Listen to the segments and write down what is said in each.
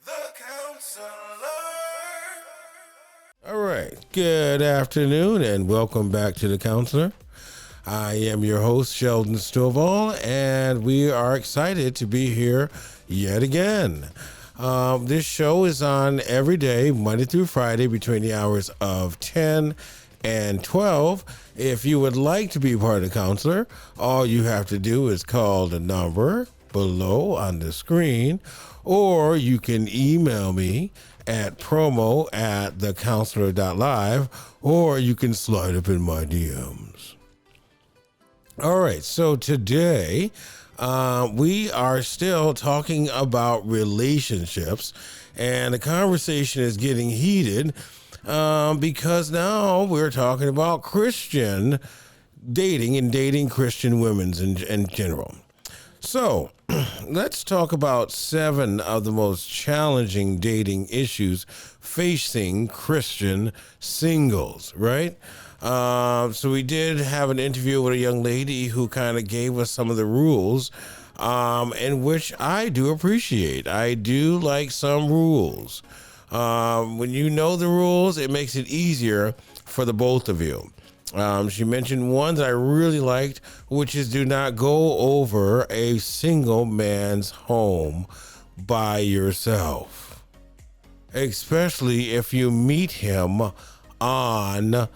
The counselor. All right. Good afternoon and welcome back to The Counselor. I am your host, Sheldon Stovall, and we are excited to be here yet again. This show is on every day, Monday through Friday, between the hours of 10 and 12. If you would like to be part of The Counselor, all you have to do is call the number below on the screen, or you can email me at promo@thecounselor.live, or you can slide up in my DMs. All right, so today we are still talking about relationships, and the conversation is getting heated because now we're talking about Christian dating and dating Christian women in general. So let's talk about 7 of the most challenging dating issues facing Christian singles, right? So we did have an interview with a young lady who kind of gave us some of the rules, and which I do appreciate. I do like some rules. When you know the rules, it makes it easier for the both of you. She mentioned one that I really liked, which is do not go over a single man's home by yourself, especially if you meet him online.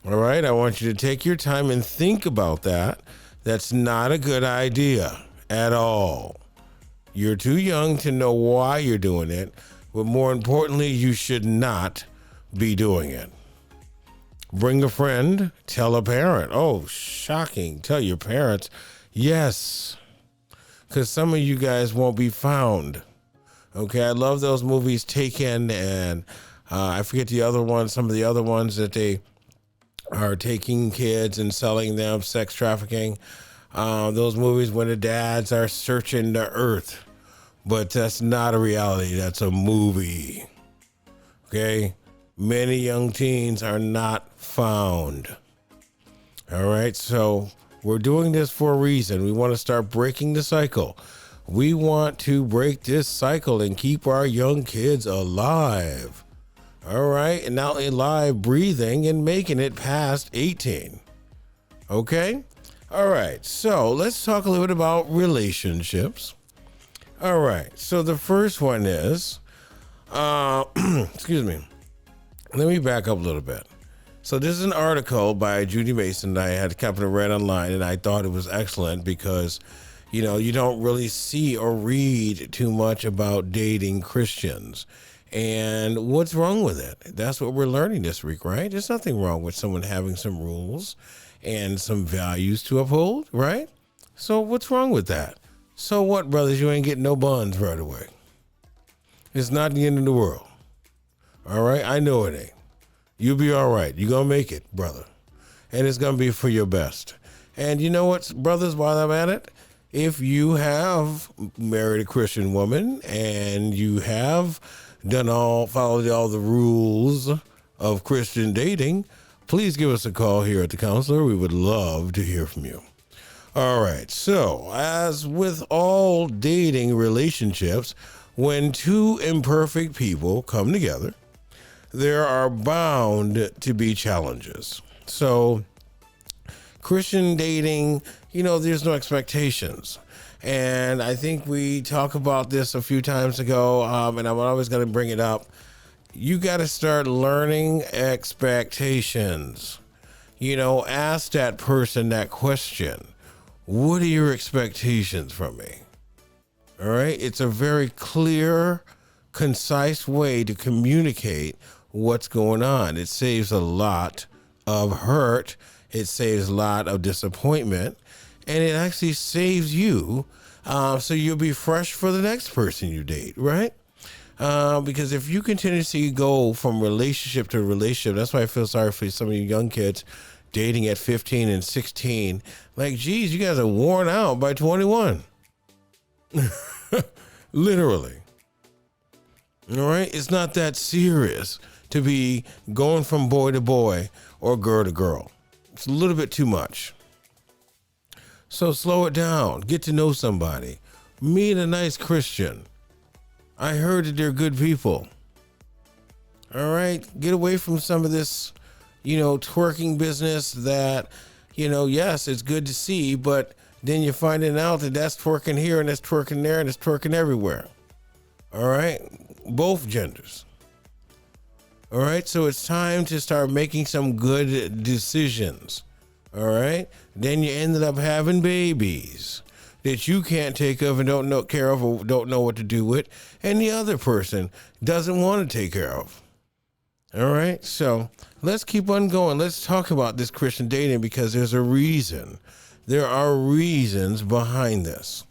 All right, I want you to take your time and think about that. That's not a good idea at all. You're too young to know why you're doing it, but more importantly, you should not be doing it. Bring a friend, tell a parent. Oh, shocking. Tell your parents. Yes, because some of you guys won't be found. Okay, I love those movies, Taken, and I forget the other ones, some of the other ones that they are taking kids and selling them, sex trafficking. Those movies when the dads are searching the earth. But that's not a reality. That's a movie. Okay? Many young teens are not found. All right? So we're doing this for a reason. We want to start breaking the cycle. We want to break this cycle and keep our young kids alive. All right? And not only alive, breathing and making it past 18. Okay? All right. So let's talk a little bit about relationships. All right, so the first one is, excuse me, let me back up a little bit. So this is an article by Judy Mason that I had kind of read online, and I thought it was excellent because, you know, you don't really see or read too much about dating Christians. And what's wrong with it? That's what we're learning this week, right? There's nothing wrong with someone having some rules and some values to uphold, right? So what's wrong with that? So what, brothers? You ain't getting no buns right away. It's not the end of the world. All right? I know it ain't. You'll be all right. You're going to make it, brother. And it's going to be for your best. And you know what, brothers, while I'm at it? If you have married a Christian woman and you have followed all the rules of Christian dating, please give us a call here at The Counselor. We would love to hear from you. All right, so as with all dating relationships, when two imperfect people come together, there are bound to be challenges. So Christian dating, you know, there's no expectations. And I think we talked about this a few times ago, and I'm always going to bring it up. You got to start learning expectations. You know, ask that person that question. What are your expectations from me? All right. It's a very clear, concise way to communicate what's going on. It saves a lot of hurt. It saves a lot of disappointment, and it actually saves you. So you'll be fresh for the next person you date, right? Because if you continuously go from relationship to relationship, that's why I feel sorry for some of you young kids dating at 15 and 16. Like, geez, you guys are worn out by 21. Literally. All right? It's not that serious to be going from boy to boy or girl to girl. It's a little bit too much. So slow it down. Get to know somebody. Meet a nice Christian. I heard that they're good people. All right, get away from some of this, twerking business that, yes, it's good to see, but then you're finding out that that's twerking here and that's twerking there and it's twerking everywhere. All right, both genders. All right, so it's time to start making some good decisions. All right, then you ended up having babies that you can't take of and don't care of or don't know what to do with, and the other person doesn't want to take care of. All right, so let's keep on going. Let's talk about this Christian dating because there's a reason. There are reasons behind this.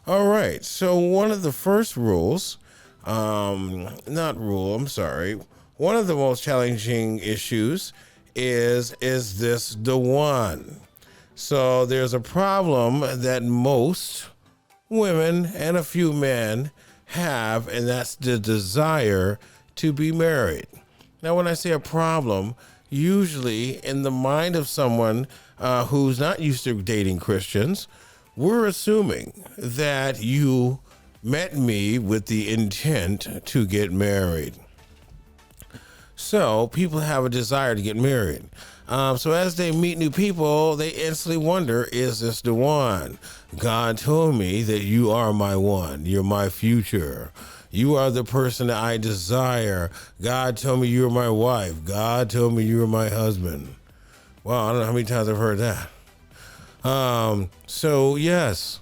All right, so one of the first rules, one of the most challenging issues is this the one? So there's a problem that most women and a few men have, and that's the desire to be married. Now, when I say a problem, usually in the mind of someone who's not used to dating Christians, we're assuming that you met me with the intent to get married. So people have a desire to get married. So as they meet new people, they instantly wonder, is this the one? God told me that you are my one. You're my future. You are the person that I desire. God told me you were my wife. God told me you were my husband. Wow, I don't know how many times I've heard that. So yes,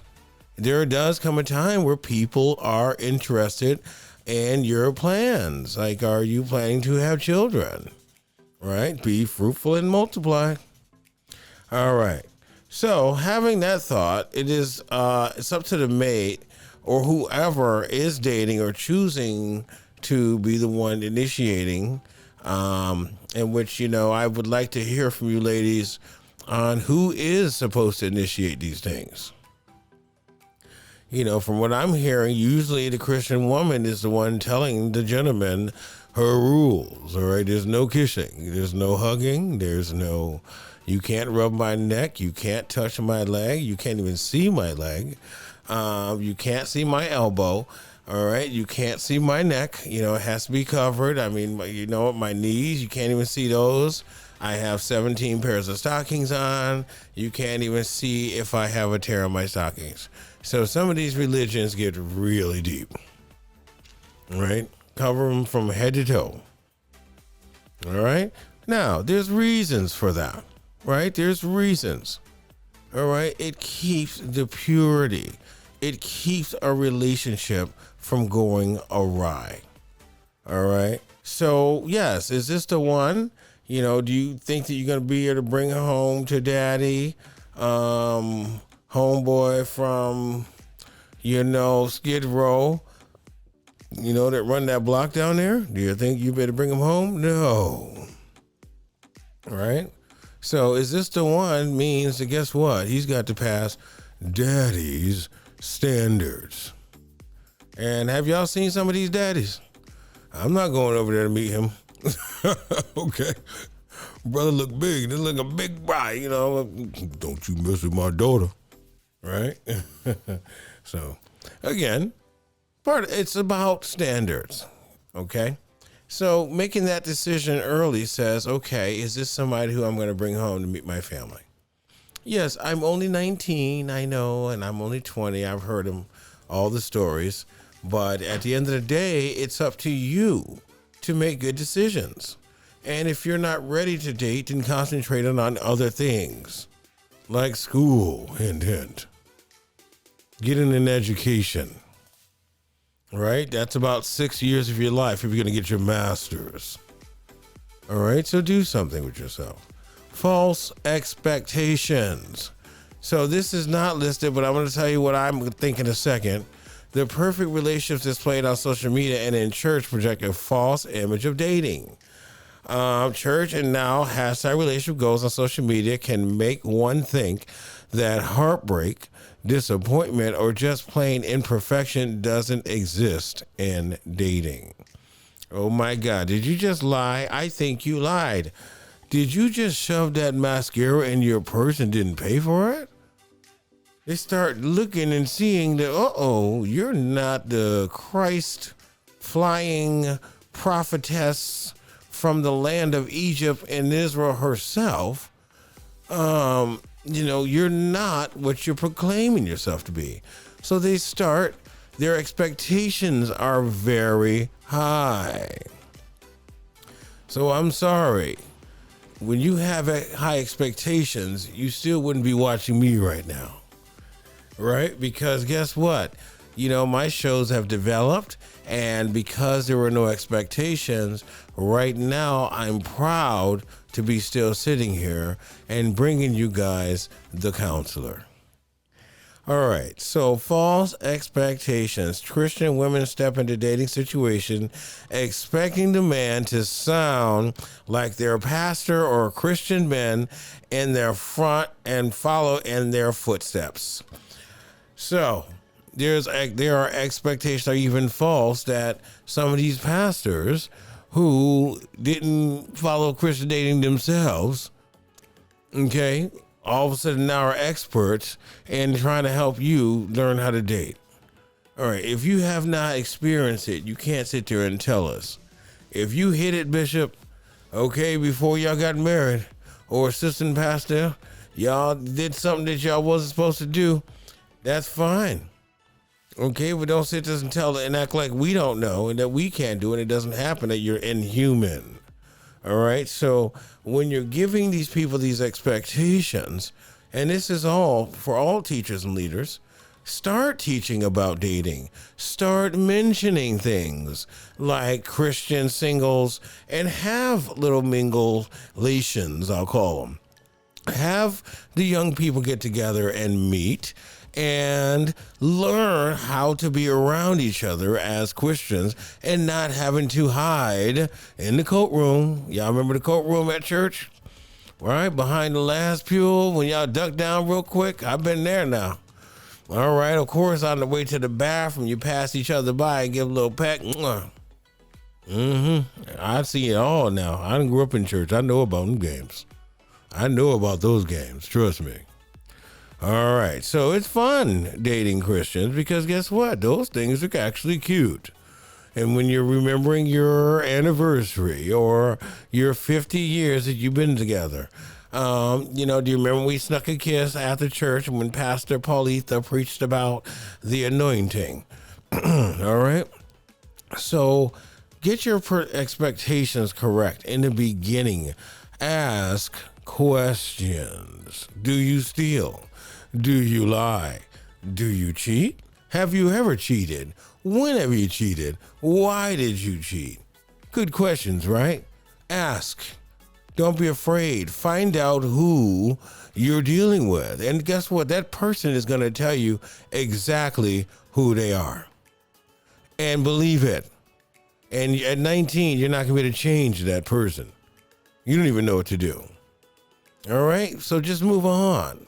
there does come a time where people are interested in your plans. Like, are you planning to have children? Right? Be fruitful and multiply. All right. So having that thought, it's up to the mate or whoever is dating or choosing to be the one initiating, in which, I would like to hear from you ladies on who is supposed to initiate these things. From what I'm hearing, usually the Christian woman is the one telling the gentleman her rules. All right. There's no kissing. There's no hugging. There's no, you can't rub my neck. You can't touch my leg. You can't even see my leg. You can't see my elbow. All right. You can't see my neck. It has to be covered. I mean, my knees, you can't even see those. I have 17 pairs of stockings on. You can't even see if I have a tear on my stockings. So some of these religions get really deep. All right. Cover them from head to toe. All right. Now, there's reasons for that. Right. There's reasons. All right. It keeps the purity. It keeps a relationship from going awry. All right. So, yes, is this the one? Do you think that you're going to be able to bring her home to daddy? Homeboy from, Skid Row, that run that block down there? Do you think you better bring him home? No. All right. So is this the one means that guess what? He's got to pass daddy's standards. And have y'all seen some of these daddies? I'm not going over there to meet him. Okay. Brother look big. This look a big guy, Don't you mess with my daughter. Right? So, again, it's about standards. Okay? So, making that decision early says, okay, is this somebody who I'm going to bring home to meet my family? Yes, I'm only 19, I know, and I'm only 20. I've heard them, all the stories. But at the end of the day, it's up to you to make good decisions. And if you're not ready to date, then concentrate on other things, like school, hint, hint. Getting an education, right? That's about 6 years of your life if you're going to get your master's. All right, so do something with yourself. False expectations. So this is not listed, but I'm going to tell you what I'm thinking in a second. The perfect relationships displayed on social media and in church project a false image of dating. Church and now hashtag relationship goals on social media can make one think that heartbreak, disappointment, or just plain imperfection doesn't exist in dating. Oh my God, did you just lie? I think you lied. Did you just shove that mascara in your purse and didn't pay for it? They start looking and seeing that, you're not the Christ flying prophetess from the land of Egypt and Israel herself. You're not what you're proclaiming yourself to be. So their expectations are very high. So I'm sorry. When you have high expectations, you still wouldn't be watching me right now. Right? Because guess what? My shows have developed, and because there were no expectations, right now I'm proud to be still sitting here and bringing you guys The Counselor. All right, so false expectations. Christian women step into dating situation expecting the man to sound like their pastor or Christian men in their front and follow in their footsteps. So there are expectations, are even false, that some of these pastors who didn't follow Christian dating themselves, okay, all of a sudden now are experts and trying to help you learn how to date. All right, if you have not experienced it, you can't sit there and tell us. If you hit it, Bishop, okay, before y'all got married, or assistant pastor, y'all did something that y'all wasn't supposed to do, that's fine. Okay, but don't sit there and tell and act like we don't know and that we can't do it. It doesn't happen, that you're inhuman. All right, so when you're giving these people these expectations, and this is all for all teachers and leaders, start teaching about dating. Start mentioning things like Christian singles and have little mingulations, I'll call them. Have the young people get together and meet and learn how to be around each other as Christians and not having to hide in the coat room. Y'all remember the coat room at church? Right? Behind the last pew when y'all duck down real quick. I've been there now. All right. Of course, on the way to the bathroom, you pass each other by and give a little peck. I see it all now. I done grew up in church. I know about them games. I know about those games. Trust me. All right, so it's fun dating Christians because guess what? Those things are actually cute. And when you're remembering your anniversary or your 50 years that you've been together, do you remember when we snuck a kiss after church when Pastor Paulitha preached about the anointing? All right, so get your expectations correct in the beginning. Ask questions. Do you steal? Do you lie? Do you cheat? Have you ever cheated? When have you cheated? Why did you cheat? Good questions, right? Ask. Don't be afraid. Find out who you're dealing with. And guess what? That person is going to tell you exactly who they are. And believe it. And at 19, you're not going to be able to change that person. You don't even know what to do. All right? So just move on.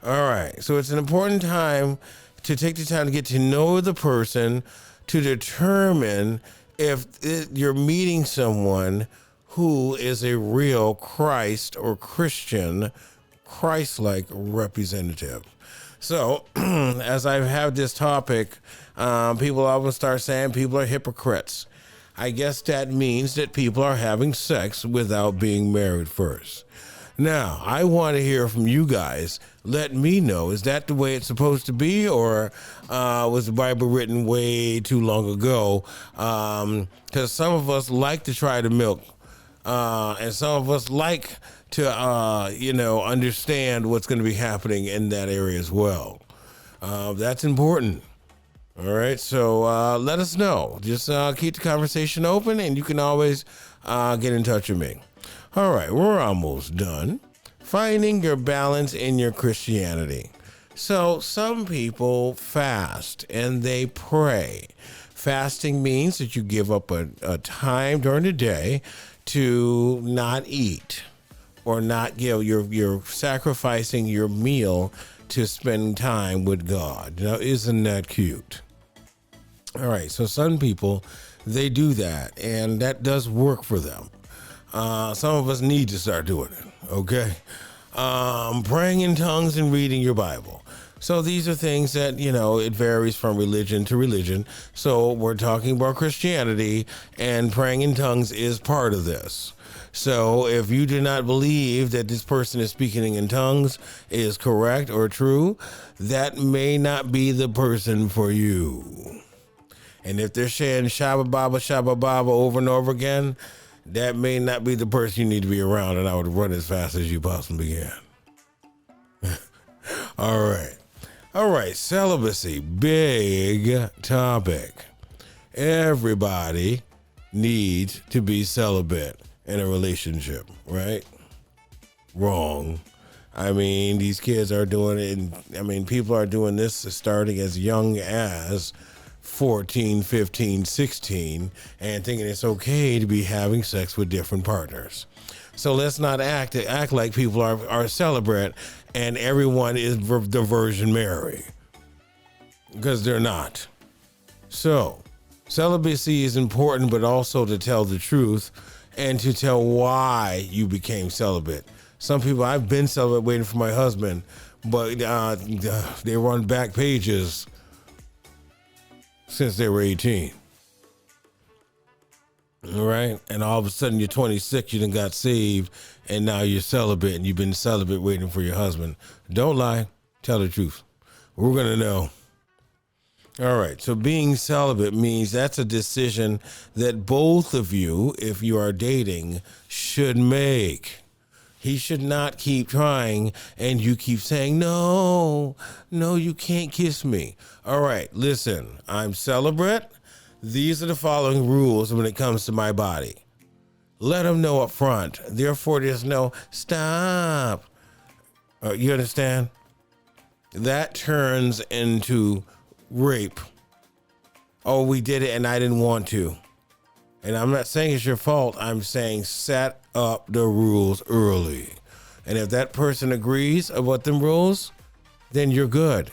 All right. So it's an important time to take the time to get to know the person to determine if you're meeting someone who is a real Christ or Christian, Christ-like representative. So as I have this topic, people often start saying people are hypocrites. I guess that means that people are having sex without being married first. Now, I want to hear from you guys. Let me know. Is that the way it's supposed to be, or was the Bible written way too long ago? Because some of us like to try the milk, and some of us like to, understand what's going to be happening in that area as well. That's important. All right, so let us know. Just keep the conversation open, and you can always get in touch with me. All right, we're almost done. Finding your balance in your Christianity. So some people fast and they pray. Fasting means that you give up a time during the day to not eat or not give. You're sacrificing your meal to spend time with God. Now, isn't that cute? All right, so some people, they do that, and that does work for them. Some of us need to start doing it, okay? Praying in tongues and reading your Bible. So these are things that, it varies from religion to religion. So we're talking about Christianity, and praying in tongues is part of this. So if you do not believe that this person is speaking in tongues is correct or true, that may not be the person for you. And if they're saying shabba baba over and over again, that may not be the person you need to be around, and I would run as fast as you possibly can. All right, celibacy, big topic. Everybody needs to be celibate in a relationship, right? Wrong. I mean, these kids are doing it, and people are doing this starting as young as 14, 15, 16, and thinking it's okay to be having sex with different partners. So let's not act like people are celibate and everyone is the Virgin Mary, because they're not. So celibacy is important, but also to tell the truth and to tell why you became celibate. Some people, I've been celibate waiting for my husband, but they run back pages since they were 18. All right. And all of a sudden you're 26, you done got saved, and now you're celibate, and you've been celibate waiting for your husband. Don't lie. Tell the truth. We're going to know. All right. So being celibate means that's a decision that both of you, if you are dating, should make. He should not keep trying and you keep saying, no, you can't kiss me. All right, listen, I'm celibate. These are the following rules when it comes to my body. Let them know up front. Therefore, there's no stop. You understand? That turns into rape. Oh, we did it and I didn't want to. And I'm not saying it's your fault. I'm saying set up the rules early. And if that person agrees about them rules, then you're good.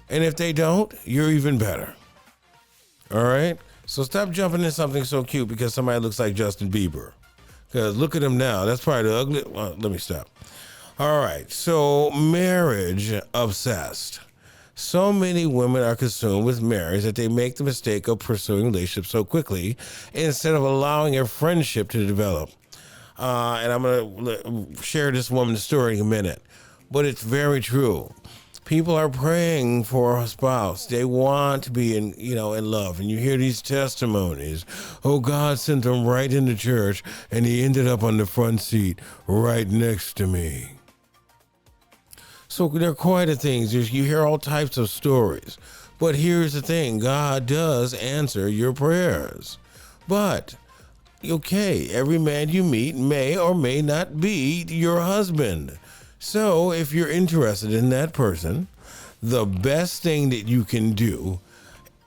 And if they don't, you're even better. All right? So stop jumping in something so cute because somebody looks like Justin Bieber. Because look at him now. That's probably the ugly. Well, let me stop. All right. So marriage obsessed. So many women are consumed with marriage that they make the mistake of pursuing relationships so quickly instead of allowing a friendship to develop. And I'm going to share this woman's story in a minute. But it's very true. People are praying for a spouse. They want to be in love. And you hear these testimonies. Oh, God sent them right into church, and he ended up on the front seat right next to me. So there are quite a things. You hear all types of stories. But here's the thing. God does answer your prayers. But, okay, every man you meet may or may not be your husband. So if you're interested in that person, the best thing that you can do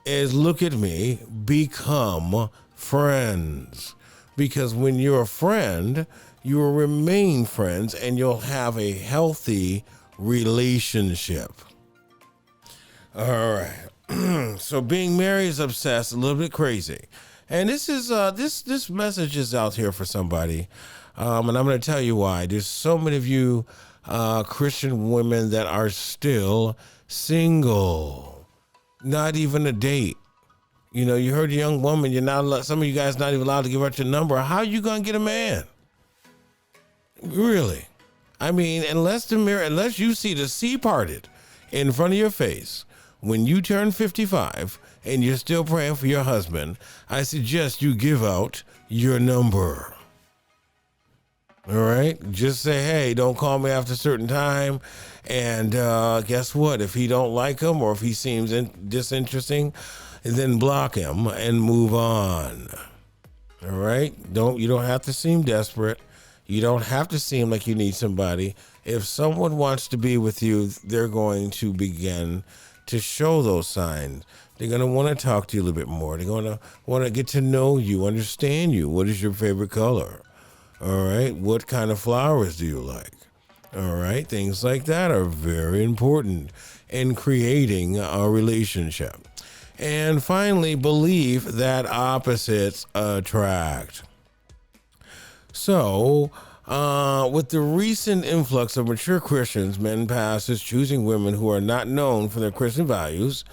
is look at me, become friends. Because when you're a friend, you will remain friends and you'll have a healthy relationship. All right. So being married is obsessed, a little bit crazy. And this is this message is out here for somebody. And I'm going to tell you why. There's so many of you Christian women that are still single. Not even a date. You heard a young woman, you're not allowed, some of you guys not even allowed to give out your number. How are you going to get a man? Really? I mean, unless you see the sea parted in front of your face when you turn 55 and you're still praying for your husband, I suggest you give out your number. All right? Just say, hey, don't call me after a certain time. And guess what? If he don't like him or if he seems disinteresting, then block him and move on. All right? You don't have to seem desperate. You don't have to seem like you need somebody. If someone wants to be with you, they're going to begin to show those signs. They're going to want to talk to you a little bit more. They're going to want to get to know you, understand you. What is your favorite color? All right. What kind of flowers do you like? All right. Things like that are very important in creating a relationship. And finally, believe that opposites attract. So, With the recent influx of mature Christians, men pastors choosing women who are not known for their Christian values.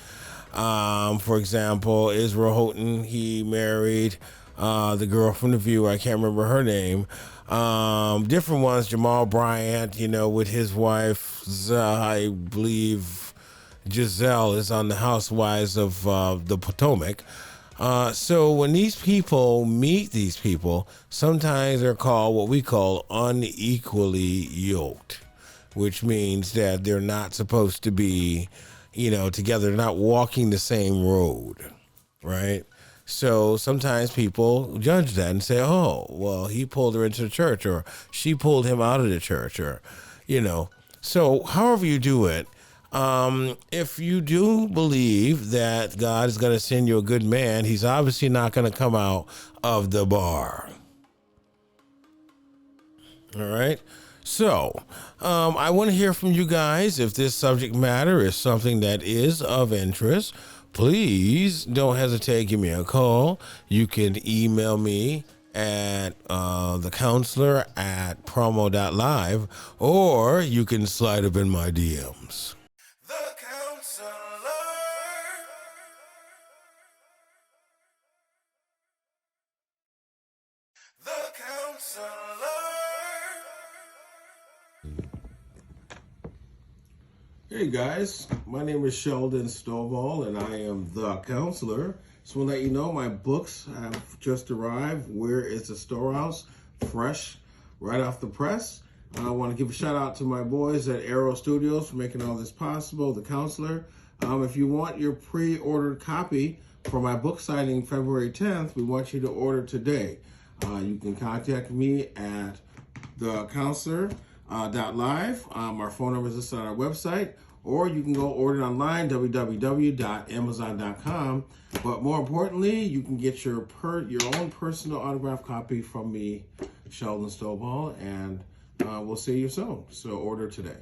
For example, Israel Houghton, he married the girl from The View. I can't remember her name. Different ones, Jamal Bryant, with his wife, I believe Giselle is on the Housewives of the Potomac. So when these people meet these people, sometimes they're called what we call unequally yoked, which means that they're not supposed to be, together, they're not walking the same road, right? So sometimes people judge that and say, oh, well, he pulled her into the church, or she pulled him out of the church, or, So however you do it, if you do believe that God is going to send you a good man, he's obviously not going to come out of the bar. All right. So, I want to hear from you guys. If this subject matter is something that is of interest, please don't hesitate. Give me a call. You can email me at thecounselor@promo.live, or you can slide up in my DMs. The Counselor. The Counselor. Hey guys, my name is Sheldon Stovall and I am the counselor. Just want to let you know my books have just arrived. Where is the Storehouse? Fresh, right off the press. I want to give a shout out to my boys at Arrow Studios for making all this possible, The Counselor. If you want your pre-ordered copy for my book signing February 10th, we want you to order today. You can contact me at thecounselor.live. Our phone number is listed on our website, or you can go order it online, www.amazon.com. But more importantly, you can get your own personal autographed copy from me, Sheldon Stovall, and we'll see you soon. So order today.